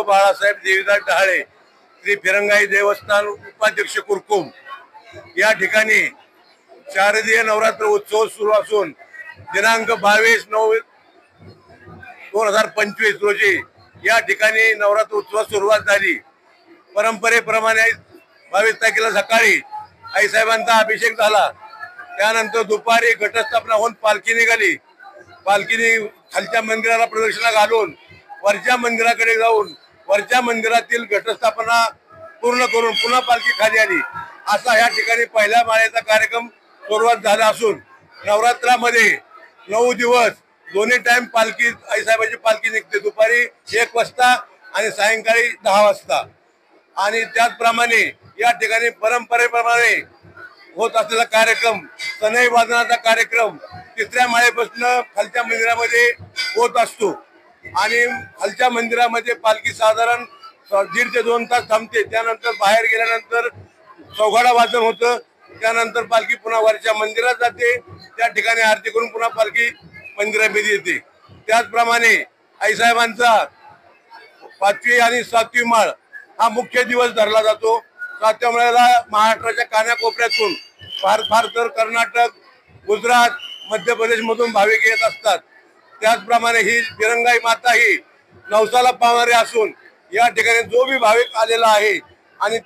बाळासाहेब देवीदास डहाळे श्री फिरंगाई देवस्थान उपाध्यक्ष कुरकुम या ठिकाणी शारदीय नवरात्र उत्सव सुरू असून दिनांक 22/9/2025 रोजी या ठिकाणी नवरात्र उत्सवास सुरुवात झाली। परंपरेप्रमाणे 22 तारखेला सकाळी आईसाहेबांचा अभिषेक झाला। त्यानंतर दुपारी घटस्थापना होऊन पालखी निघाली। पालखीने खालच्या मंदिराला प्रदक्षिणा घालून वरच्या मंदिराकडे जाऊन वरच्या मंदिरातील घटस्थापना पूर्ण करून पुन्हा पालखी खाली आली। असा या ठिकाणी पहिल्या माळेचा कार्यक्रम सुरुवात झाला असून नवरात्रामध्ये 9 दिवस दोन्ही टाइम पालखी आईसाहेबांची पालखी निघते, दुपारी 1 वाजता आणि सायंकाळी 10 वाजता। आणि त्याचप्रमाणे या ठिकाणी परंपरेप्रमाणे होत असलेला कार्यक्रम सनई वादनाचा कार्यक्रम 3ऱ्या माळेपासून खालच्या मंदिरामध्ये होत असतो आणि खालच्या मंदिरामध्ये पालखी साधारण 1.5 ते 2 तास थांबते। त्यानंतर बाहेर गेल्यानंतर चौघडा वादन होतं। त्यानंतर पालखी पुन्हा वरच्या मंदिरात जाते, त्या ठिकाणी आरती करून पुन्हा पालखी मंदिरामध्ये येते। त्याचप्रमाणे आईसाहेबांचा 5वी आणि 7वी माळ हा मुख्य दिवस धरला जातो। 7व्या माळेला महाराष्ट्राच्या कानाकोपऱ्यातून फार तर कर्नाटक, गुजरात, मध्य प्रदेश मधून भाविक येत असतात। त्याचप्रमाणे ही फिरंगाई माता ही नवसाला पावणारी असून या ठिकाणी जो भी भाविक आलेला आहे आणि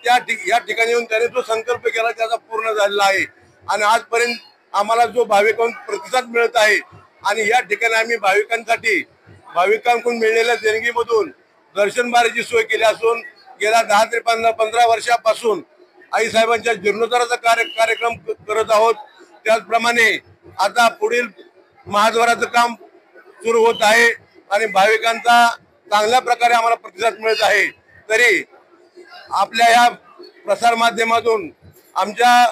या ठिकाणी येऊन त्याने जो संकल्प केला त्याचा पूर्ण झालेला आहे। आणि आजपर्यंत आम्हाला जो भाविकांना प्रतिसाद मिळत आहे आणि या ठिकाणी आम्ही भाविकांकडून मिळलेल्या देणगीमधून दर्शन बारीची सोय केली असून गेल्या 10 ते 15 वर्षापासून आईसाहेबांच्या जीर्णोद्धाराचा कार्यक्रम करत आहोत। त्याचप्रमाणे आता पुढील महाद्वाराचं काम सुरू होत आहे आणि भाविकांचा चांगल्या प्रकारे आम्हाला प्रतिसाद मिळत आहे। तरी आपल्या या प्रसार माध्यमातून आमच्या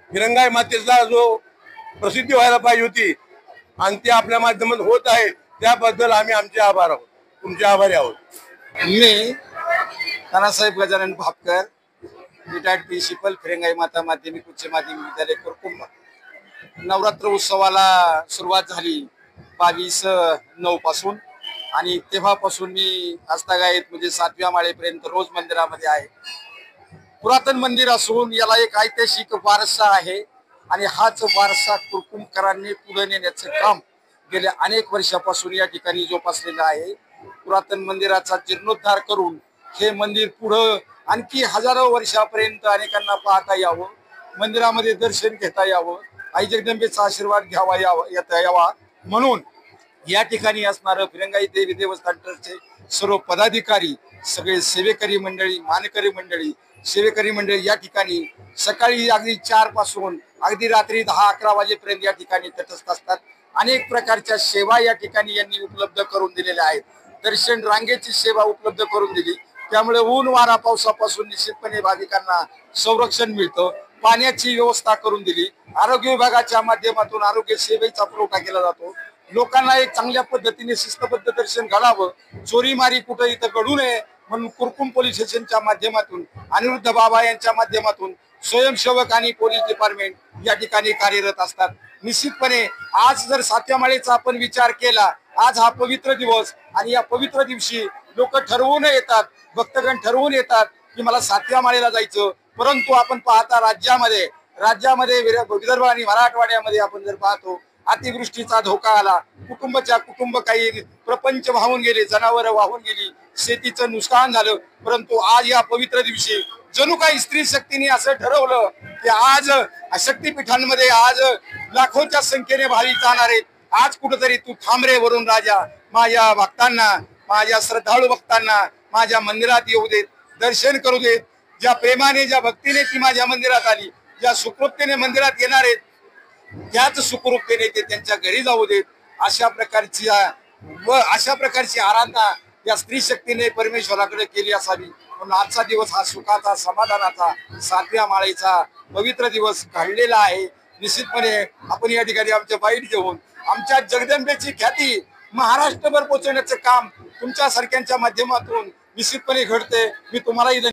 फिरंगाई मातेचा जो प्रसिद्धी व्हायला पाहिजे होती आणि ते आपल्या माध्यमातून होत आहे, त्याबद्दल आम्ही तुमचे आभारी आहोत। मी तानासाहेब गजानन भापकर, रिटायर्ड प्रिन्सिपल, फिरंगाई माता माध्यमिक उच्च माध्यमिक विद्यालय कुरकुम। नवरात्र उत्सवाला सुरुवात झाली 22/9 पासून आणि तेव्हापासून मी आस्थागायत म्हणजे 7व्या माळेपर्यंत रोज मंदिरामध्ये आहे। पुरातन मंदिर असून याला एक ऐतिहासिक वारसा आहे आणि हाच वारसा कुरकुमकरांनी पुढे नेण्याचं काम गेल्या अनेक वर्षापासून या ठिकाणी जोपासलेलं आहे। पुरातन मंदिराचा जीर्णोद्धार करून हे मंदिर पुढे आणखी हजारो वर्षापर्यंत अनेकांना पाहता यावं, मंदिरामध्ये दर्शन घेता यावं, आई जगदंबेचा आशीर्वाद घ्यावा यावा म्हणून या ठिकाणी असणारं फिरंगाई देवी देवस्थान ट्रस्टचे सर्व पदाधिकारी, सगळे सेवेकरी मंडळी, मानकरी मंडळी, सेवेकरी मंडळी या ठिकाणी सकाळी अगदी 4 पासून अगदी रात्री 10-11 वाजेपर्यंत या ठिकाणी तटस्थ असतात। अनेक प्रकारच्या सेवा या ठिकाणी यांनी उपलब्ध करून दिलेल्या आहेत। दर्शन रांगेची सेवा उपलब्ध करून दिली, त्यामुळे ऊन वारा पावसापासून निश्चितपणे भाविकांना संरक्षण मिळतं। पाण्याची व्यवस्था करून दिली, आरोग्य विभागाच्या माध्यमातून आरोग्य सेवेचा पुरवठा केला जातो। लोकांना एक चांगल्या पद्धतीने शिस्तबद्ध दर्शन घडावं, चोरीमारी कुठे इथं घडू नये म्हणून कुरकुम पोलीस स्टेशनच्या माध्यमातून, अनिरुद्ध बाबा यांच्या माध्यमातून स्वयंसेवक आणि पोलीस डिपार्टमेंट या ठिकाणी कार्यरत असतात। निश्चितपणे आज जर 7व्या माळेचा आपण विचार केला, आज हा पवित्र दिवस आणि या पवित्र दिवशी लोक ठरवून येतात, भक्तगण ठरवून येतात की मला 7व्या माळेला जायचं। परंतु आपण पाहता राज्यामध्ये विदर्भ आणि मराठवाड्यामध्ये आपण जर पाहतो अतिवृष्टीचा धोका आला, कुटुंब काही प्रपंच वाहून गेले, जनावर वाहून गेली, शेतीचं नुकसान झालं। परंतु आज या पवित्र दिवशी जणू काही स्त्री शक्तीने असं ठरवलं की आज शक्तीपीठांमध्ये आज लाखोच्या संख्येने भाविक जाणार आहेत। आज कुठेतरी तू थांब रे वरून राजा, माझ्या भक्तांना, माझ्या श्रद्धाळू भक्तांना माझ्या मंदिरात येऊ देत, दर्शन करू देत। ज्या प्रेमाने ज्या भक्तीने ती माझ्या मंदिरात आली, ज्या सुखरूपतेने मंदिरात येणार आहेत त्याच सुखरूपतेने ते त्यांच्या घरी जाऊ देत। अशा प्रकारची आराधना या स्त्री शक्तीने परमेश्वराकडे केली असावी म्हणून आजचा दिवस हा सुखाचा, समाधानाचा, 7व्या माळेचा पवित्र दिवस घडलेला आहे। निश्चितपणे आपण या ठिकाणी आमच्या बाईट घेऊन आमच्या जगदंबेची ख्याती महाराष्ट्रभर पोहोचवण्याचं काम तुमच्या सारख्यांच्या माध्यमातून निश्चितपणे घडते। मी तुम्हालाही